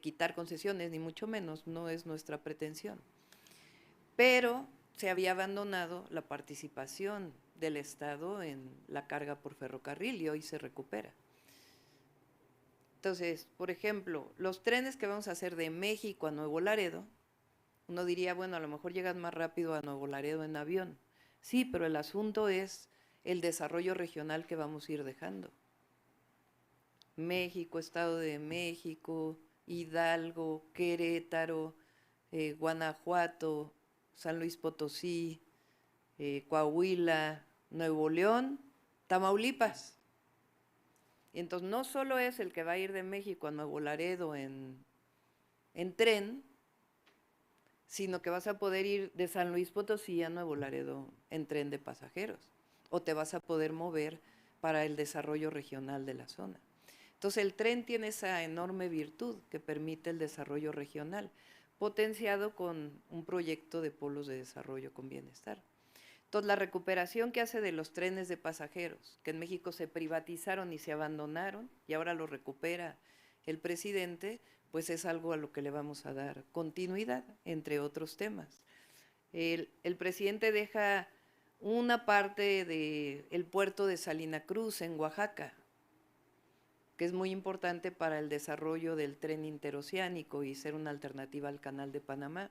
quitar concesiones, ni mucho menos, no es nuestra pretensión. Pero se había abandonado la participación del Estado en la carga por ferrocarril y hoy se recupera. Entonces, por ejemplo, los trenes que vamos a hacer de México a Nuevo Laredo, uno diría, bueno, a lo mejor llegas más rápido a Nuevo Laredo en avión. Sí, pero el asunto es el desarrollo regional que vamos a ir dejando. México, Estado de México, Hidalgo, Querétaro, Guanajuato, San Luis Potosí, Coahuila, Nuevo León, Tamaulipas. Y entonces no solo es el que va a ir de México a Nuevo Laredo en tren, sino que vas a poder ir de San Luis Potosí a Nuevo Laredo en tren de pasajeros, o te vas a poder mover para el desarrollo regional de la zona. Entonces el tren tiene esa enorme virtud que permite el desarrollo regional, potenciado con un proyecto de polos de desarrollo con bienestar. Entonces la recuperación que hace de los trenes de pasajeros, que en México se privatizaron y se abandonaron, y ahora lo recupera el presidente, pues es algo a lo que le vamos a dar continuidad, entre otros temas. El presidente deja una parte del puerto de Salina Cruz en Oaxaca, que es muy importante para el desarrollo del tren interoceánico y ser una alternativa al Canal de Panamá.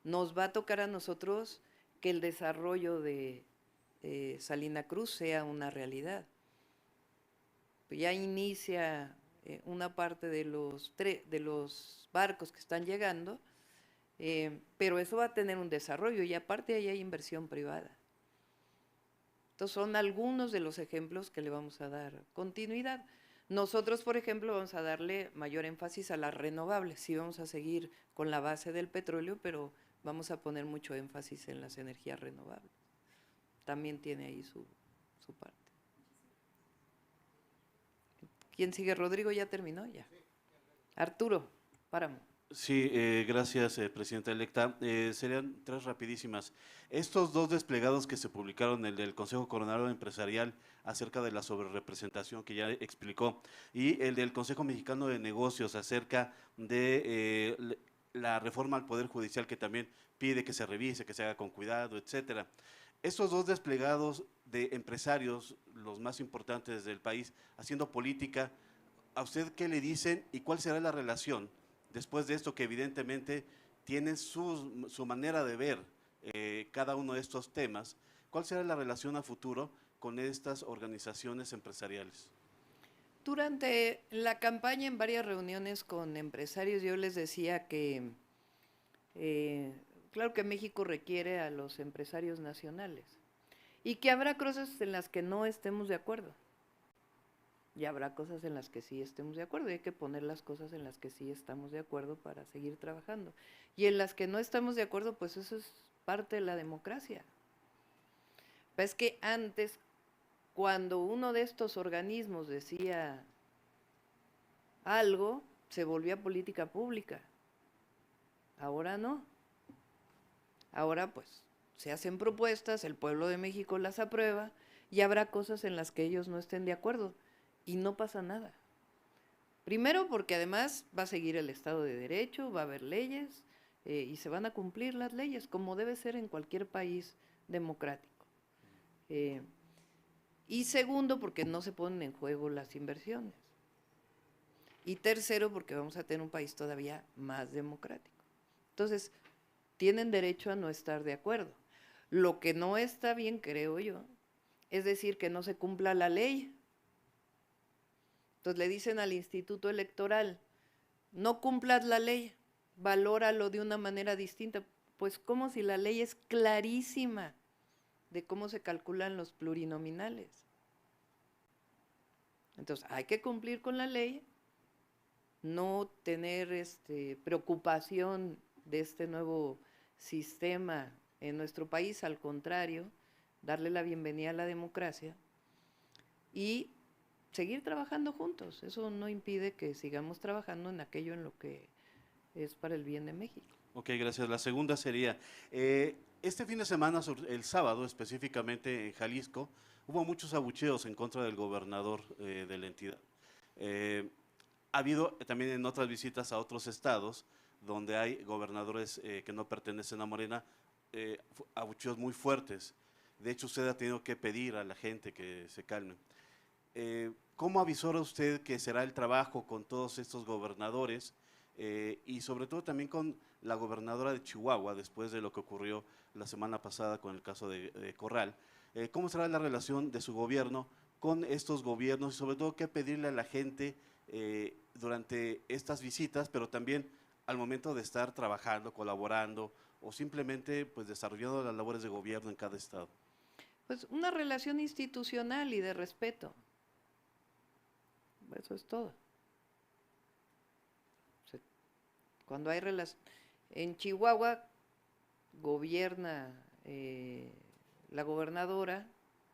Nos va a tocar a nosotros que el desarrollo de Salina Cruz sea una realidad. Ya inicia una parte de los barcos que están llegando, pero eso va a tener un desarrollo, y aparte ahí hay inversión privada. Entonces son algunos de los ejemplos que le vamos a dar continuidad. Nosotros, por ejemplo, vamos a darle mayor énfasis a las renovables. Sí, vamos a seguir con la base del petróleo, pero vamos a poner mucho énfasis en las energías renovables. También tiene ahí su parte. ¿Quién sigue? Rodrigo, ¿ya terminó? Ya. Arturo, Páramo. Sí, gracias, presidenta electa. Serían tres rapidísimas. Estos dos desplegados que se publicaron, el del Consejo Coordinador Empresarial acerca de la sobrerepresentación que ya explicó, y el del Consejo Mexicano de Negocios acerca de la reforma al Poder Judicial, que también pide que se revise, que se haga con cuidado, etcétera. Estos dos desplegados de empresarios, los más importantes del país, haciendo política, ¿a usted qué le dicen y cuál será la relación después de esto que evidentemente tienen su manera de ver cada uno de estos temas? ¿Cuál será la relación a futuro con estas organizaciones empresariales? Durante la campaña, en varias reuniones con empresarios, yo les decía que, claro que México requiere a los empresarios nacionales y que habrá cosas en las que no estemos de acuerdo. Y habrá cosas en las que sí estemos de acuerdo, y hay que poner las cosas en las que sí estamos de acuerdo para seguir trabajando. Y en las que no estamos de acuerdo, pues eso es parte de la democracia. Es que antes, cuando uno de estos organismos decía algo, se volvía política pública. Ahora no. Ahora pues se hacen propuestas, el pueblo de México las aprueba y habrá cosas en las que ellos no estén de acuerdo y no pasa nada. Primero porque además va a seguir el Estado de Derecho, va a haber leyes y se van a cumplir las leyes como debe ser en cualquier país democrático. Y segundo, porque no se ponen en juego las inversiones. Y tercero, porque vamos a tener un país todavía más democrático. Entonces, tienen derecho a no estar de acuerdo. Lo que no está bien, creo yo, es decir que no se cumpla la ley. Entonces le dicen al Instituto Electoral, no cumplas la ley, valóralo de una manera distinta. Pues como si la ley es clarísima de cómo se calculan los plurinominales. Entonces, hay que cumplir con la ley, no tener preocupación de este nuevo sistema en nuestro país, al contrario, darle la bienvenida a la democracia y seguir trabajando juntos. Eso no impide que sigamos trabajando en aquello en lo que es para el bien de México. Ok, gracias. La segunda sería, este fin de semana, el sábado específicamente en Jalisco, hubo muchos abucheos en contra del gobernador de la entidad. Ha habido también en otras visitas a otros estados, donde hay gobernadores que no pertenecen a Morena, abucheos muy fuertes. De hecho, usted ha tenido que pedir a la gente que se calmen. ¿Cómo avisora usted que será el trabajo con todos estos gobernadores y sobre todo también con la gobernadora de Chihuahua, después de lo que ocurrió la semana pasada con el caso de Corral? ¿Cómo será la relación de su gobierno con estos gobiernos y sobre todo qué pedirle a la gente durante estas visitas, pero también al momento de estar trabajando, colaborando o simplemente pues desarrollando las labores de gobierno en cada estado? Pues una relación institucional y de respeto. Eso es todo. O sea, cuando hay relación, en Chihuahua gobierna la gobernadora,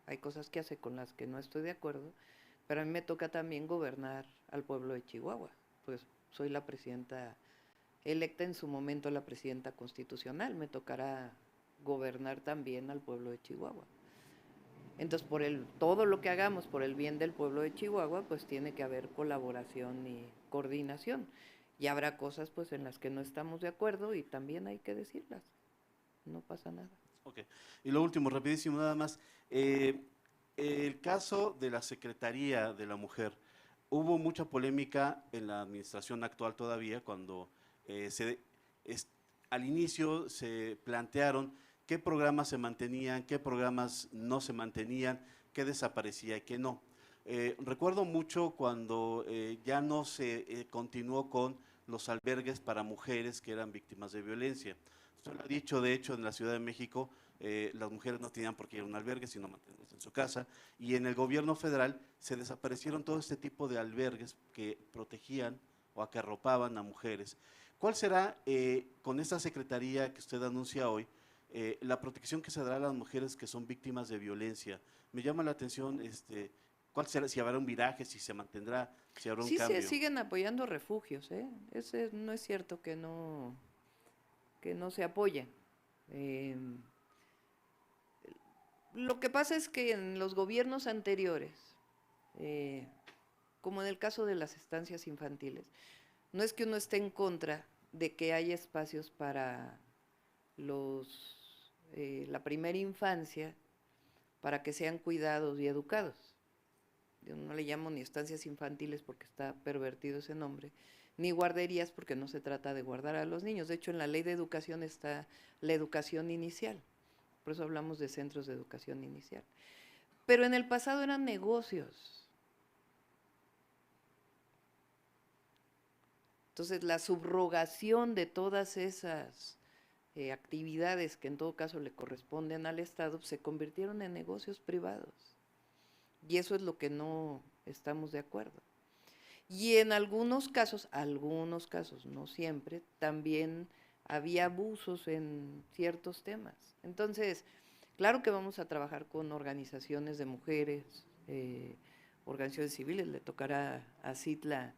hay cosas que hace con las que no estoy de acuerdo, pero a mí me toca también gobernar al pueblo de Chihuahua, pues soy la presidenta electa, en su momento la presidenta constitucional, me tocará gobernar también al pueblo de Chihuahua. Entonces, todo lo que hagamos por el bien del pueblo de Chihuahua, pues tiene que haber colaboración y coordinación. Y habrá cosas pues en las que no estamos de acuerdo y también hay que decirlas. No pasa nada. Ok. Y lo último, rapidísimo nada más. El caso de la Secretaría de la Mujer. Hubo mucha polémica en la administración actual todavía cuando al inicio se plantearon qué programas se mantenían, qué programas no se mantenían, qué desaparecía y qué no. Recuerdo mucho cuando ya no se continuó con los albergues para mujeres que eran víctimas de violencia. Usted lo ha dicho, de hecho, en la Ciudad de México, las mujeres no tenían por qué ir a un albergue, sino mantenerse en su casa. Y en el gobierno federal se desaparecieron todo este tipo de albergues que protegían o que arropaban a mujeres. ¿Cuál será, con esta secretaría que usted anuncia hoy, la protección que se dará a las mujeres que son víctimas de violencia? Me llama la atención, ¿cuál será, si habrá un viraje, si se mantendrá, si habrá un cambio? Sí, se siguen apoyando refugios, ¿eh? No es cierto que no se apoyen. Lo que pasa es que en los gobiernos anteriores, como en el caso de las estancias infantiles, no es que uno esté en contra de que haya espacios para los la primera infancia para que sean cuidados y educados. Yo no le llamo ni estancias infantiles porque está pervertido ese nombre, ni guarderías porque no se trata de guardar a los niños. De hecho, en la ley de educación está la educación inicial, por eso hablamos de centros de educación inicial. Pero en el pasado eran negocios. Entonces, la subrogación de todas esas actividades que en todo caso le corresponden al Estado, se convirtieron en negocios privados. Y eso es lo que no estamos de acuerdo. Y en algunos casos, no siempre, también había abusos en ciertos temas. Entonces, claro que vamos a trabajar con organizaciones de mujeres, organizaciones civiles, le tocará a Citla,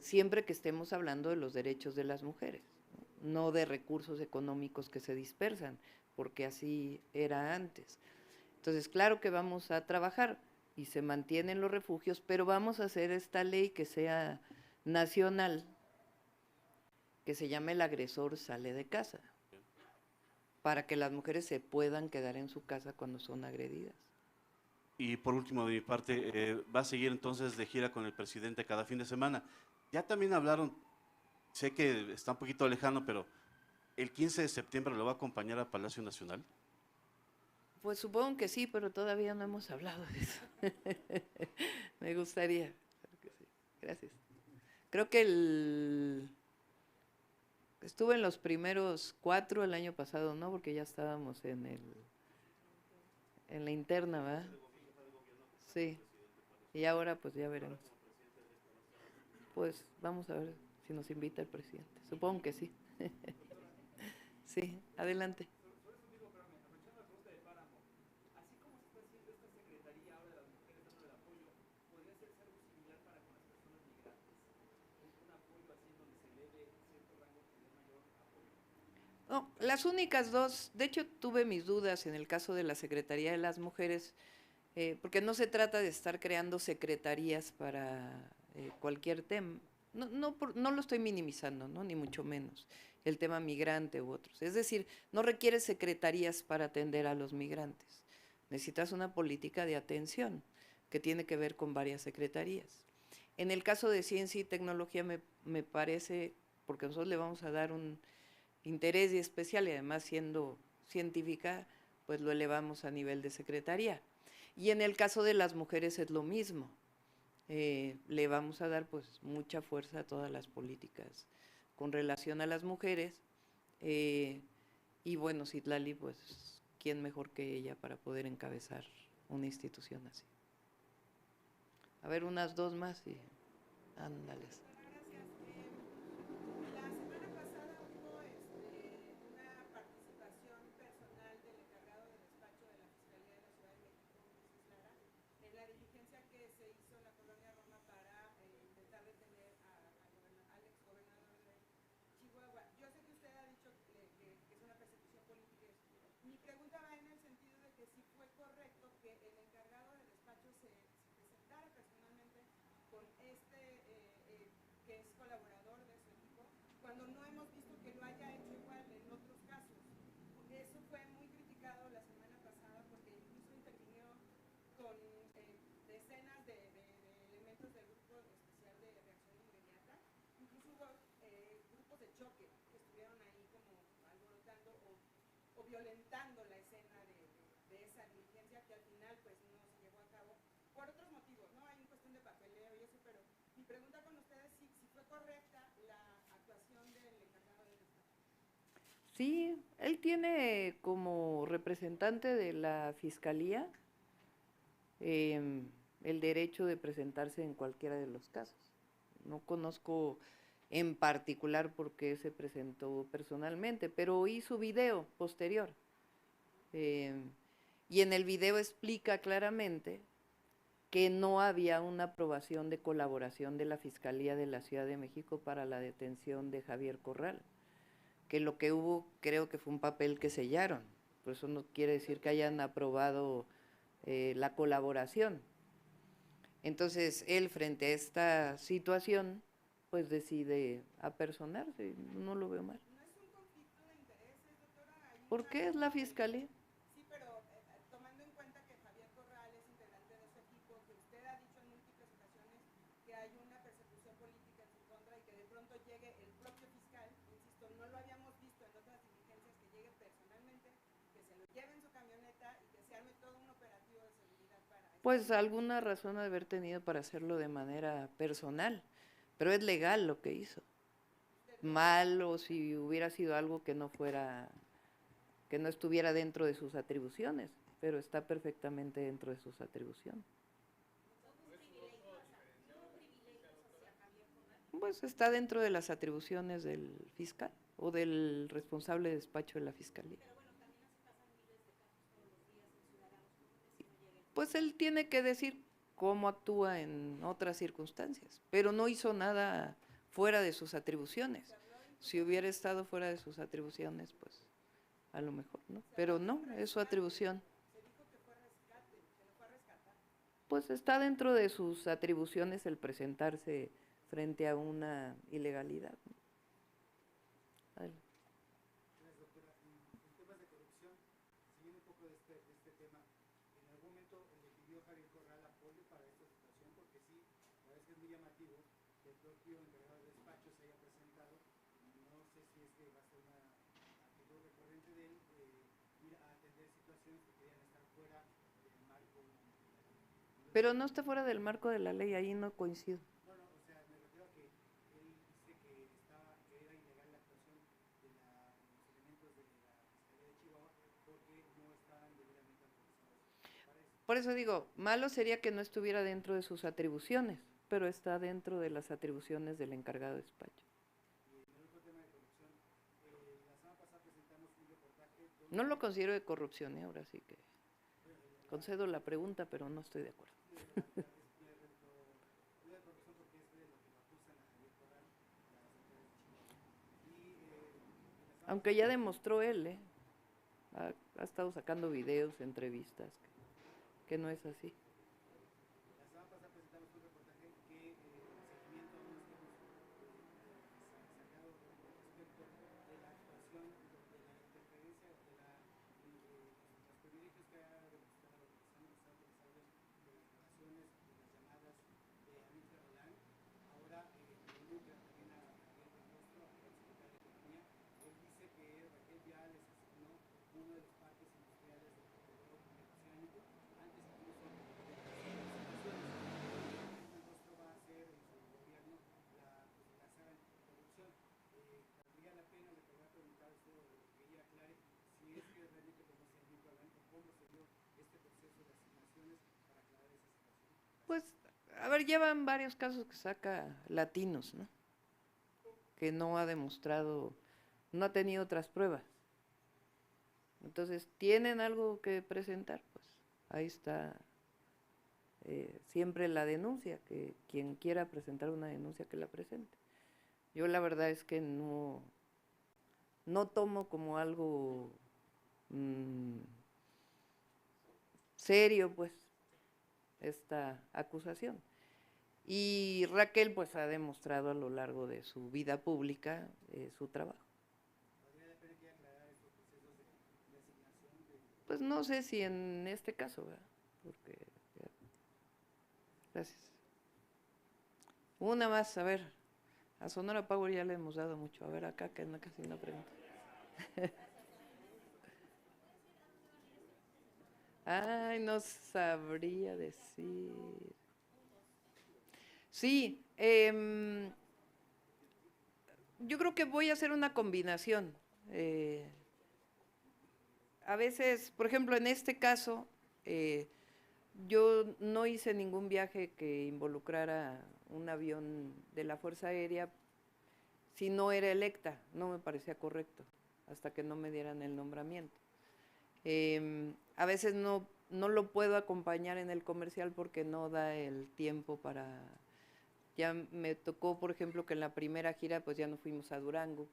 siempre que estemos hablando de los derechos de las mujeres, no de recursos económicos que se dispersan, porque así era antes. Entonces, claro que vamos a trabajar y se mantienen los refugios, pero vamos a hacer esta ley que sea nacional, que se llame El agresor sale de casa, para que las mujeres se puedan quedar en su casa cuando son agredidas. Y por último, de mi parte, va a seguir entonces de gira con el presidente cada fin de semana. Ya también hablaron, sé que está un poquito lejano, pero el 15 de septiembre lo va a acompañar a Palacio Nacional. Pues supongo que sí, pero todavía no hemos hablado de eso. Me gustaría. Claro que sí. Gracias. Creo que estuve en los primeros 4 el año pasado, ¿no? Porque ya estábamos en la interna, ¿verdad? Sí. Y ahora pues ya veremos. Pues vamos a ver si nos invita el presidente. Supongo que sí. Sí, adelante. No, las únicas dos, de hecho tuve mis dudas en el caso de la Secretaría de las Mujeres, porque no se trata de estar creando secretarías para cualquier tema. No lo estoy minimizando, ¿no? Ni mucho menos, el tema migrante u otros. Es decir, no requiere secretarías para atender a los migrantes. Necesitas una política de atención que tiene que ver con varias secretarías. En el caso de ciencia y tecnología me parece, porque nosotros le vamos a dar un interés y especial, y además siendo científica, pues lo elevamos a nivel de secretaría. Y en el caso de las mujeres es lo mismo. Le vamos a dar pues mucha fuerza a todas las políticas con relación a las mujeres. Y bueno, Citlali, pues, ¿quién mejor que ella para poder encabezar una institución así? A ver, unas dos más y ándales. Mi pregunta va en el sentido de que si fue correcto que el encargado del despacho se presentara personalmente con que es colaborador de su equipo, cuando no hemos visto que lo haya hecho igual en otros casos. Eso fue muy criticado la semana pasada porque incluso intervino con decenas de elementos del grupo especial de reacción inmediata. Incluso hubo grupos de choque que estuvieron ahí como alborotando o violentando la escena de esa diligencia que al final pues no se llevó a cabo por otros motivos, ¿no? Hay una cuestión de papeleo y eso, pero mi pregunta con ustedes es si fue correcta la actuación del encargado del despacho. Sí, él tiene como representante de la Fiscalía el derecho de presentarse en cualquiera de los casos. No conozco en particular por qué se presentó personalmente, pero oí su video posterior. Y en el video explica claramente que no había una aprobación de colaboración de la Fiscalía de la Ciudad de México para la detención de Javier Corral, que lo que hubo creo que fue un papel que sellaron, por eso no quiere decir que hayan aprobado la colaboración. Entonces, él frente a esta situación, pues decide apersonarse, no lo veo mal. ¿No es un conflicto de intereses, doctora? Ahí ¿Por qué es la fiscalía? Sí, pero tomando en cuenta que Javier Corral es integrante de su equipo, que usted ha dicho en múltiples ocasiones que hay una persecución política en su contra y que de pronto llegue el propio fiscal, insisto, no lo habíamos visto en otras diligencias, que llegue personalmente, que se lo lleve en su camioneta y que se arme todo un operativo de seguridad para... Pues alguna razón ha de haber tenido para hacerlo de manera personal, pero es legal lo que hizo. Mal o si hubiera sido algo que no fuera, que no estuviera dentro de sus atribuciones, pero está perfectamente dentro de sus atribuciones. Pues está dentro de las atribuciones del fiscal o del responsable de despacho de la fiscalía. Pues él tiene que decir cómo actúa en otras circunstancias, pero no hizo nada fuera de sus atribuciones. Si hubiera estado fuera de sus atribuciones, pues a lo mejor, ¿no? Pero no, es su atribución. Pues está dentro de sus atribuciones el presentarse frente a una ilegalidad, ¿no? Adelante. Gracias, doctora. En temas de corrupción, siguiendo un poco de este tema, ¿en algún momento le pidió Javier Corral apoyo para esta situación? Porque sí, la verdad es que es muy llamativo que el propio encargado de despacho se haya presentado. No sé si es que va a ser una actitud recurrente de él, ir a atender situaciones que podrían estar fuera del marco. Pero no está fuera del marco de la ley, ahí no coincido. No, o sea, me refiero a que él dice que era ilegal la actuación de los elementos de la Fiscalía de Chihuahua porque no estaban debidamente autorizados para eso. Por eso digo, malo sería que no estuviera dentro de sus atribuciones, pero está dentro de las atribuciones del encargado de despacho. Y en el otro tema de corrupción, la semana pasada presentamos un reportaje donde... No lo considero de corrupción, ahora sí que concedo la pregunta, pero no estoy de acuerdo. Aunque ya demostró él, ha estado sacando videos, entrevistas, que no es así. La semana pasada presentamos un reportaje que en seguimiento a unos temas sacado respecto de la actuación, de la interferencia, de los privilegios que ha demostrado, que se han demostrado de las grabaciones, de las llamadas de Anita Roland. Ahora, involucra también a Raquel Buenrostro, actual secretaria de Economía. Él dice que Raquel ya les asignó uno de los parques industriales del corredor interoceánico, antes incluso de las licitaciones. Buenrostro va a hacer en su gobierno la saga anticorrupción. Valdría la pena, le podría preguntar a usted, que ella aclare si es que realmente conoce a Anita Roland, cómo se dio este proceso de asignaciones para aclarar esa situación. Pues, a ver, llevan varios casos que saca Latinos, ¿no? Que no ha demostrado, no ha tenido otras pruebas. Entonces, ¿tienen algo que presentar? Pues ahí está siempre la denuncia, que quien quiera presentar una denuncia que la presente. Yo la verdad es que no tomo como algo serio, pues, esta acusación. Y Raquel, pues, ha demostrado a lo largo de su vida pública su trabajo. ¿Valdría la pena que aclarar estos procesos de asignación de... Pues no sé si en este caso, ¿verdad? Porque... Gracias. Una más, a ver. A Sonora Power ya le hemos dado mucho. A ver, acá que no, casi no pregunto. Ay, no sabría decir. Sí, yo creo que voy a hacer una combinación. A veces, por ejemplo, en este caso, yo no hice ningún viaje que involucrara un avión de la Fuerza Aérea si no era electa, no me parecía correcto, hasta que no me dieran el nombramiento. A veces no lo puedo acompañar en el comercial porque no da el tiempo para... Ya me tocó, por ejemplo, que en la primera gira pues ya no fuimos a Durango.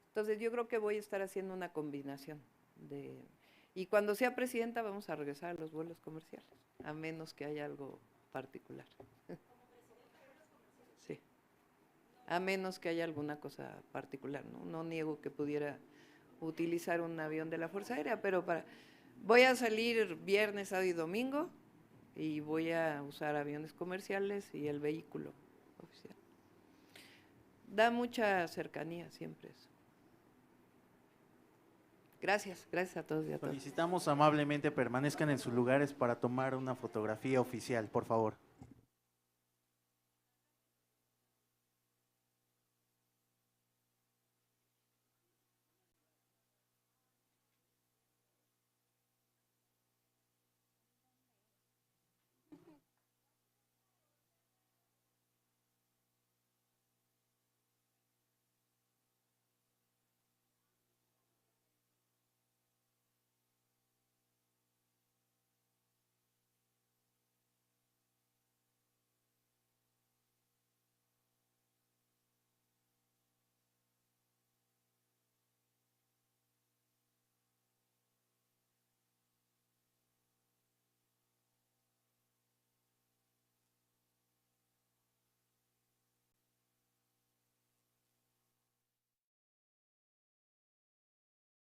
Entonces yo creo que voy a estar haciendo una combinación de... Y cuando sea presidenta vamos a regresar a los vuelos comerciales, a menos que haya algo particular. Sí, a menos que haya alguna cosa particular, ¿no? No niego que pudiera utilizar un avión de la Fuerza Aérea, pero voy a salir viernes, sábado y domingo y voy a usar aviones comerciales y el vehículo oficial. Da mucha cercanía siempre eso. Gracias a todos y a todas. Solicitamos amablemente permanezcan en sus lugares para tomar una fotografía oficial, por favor.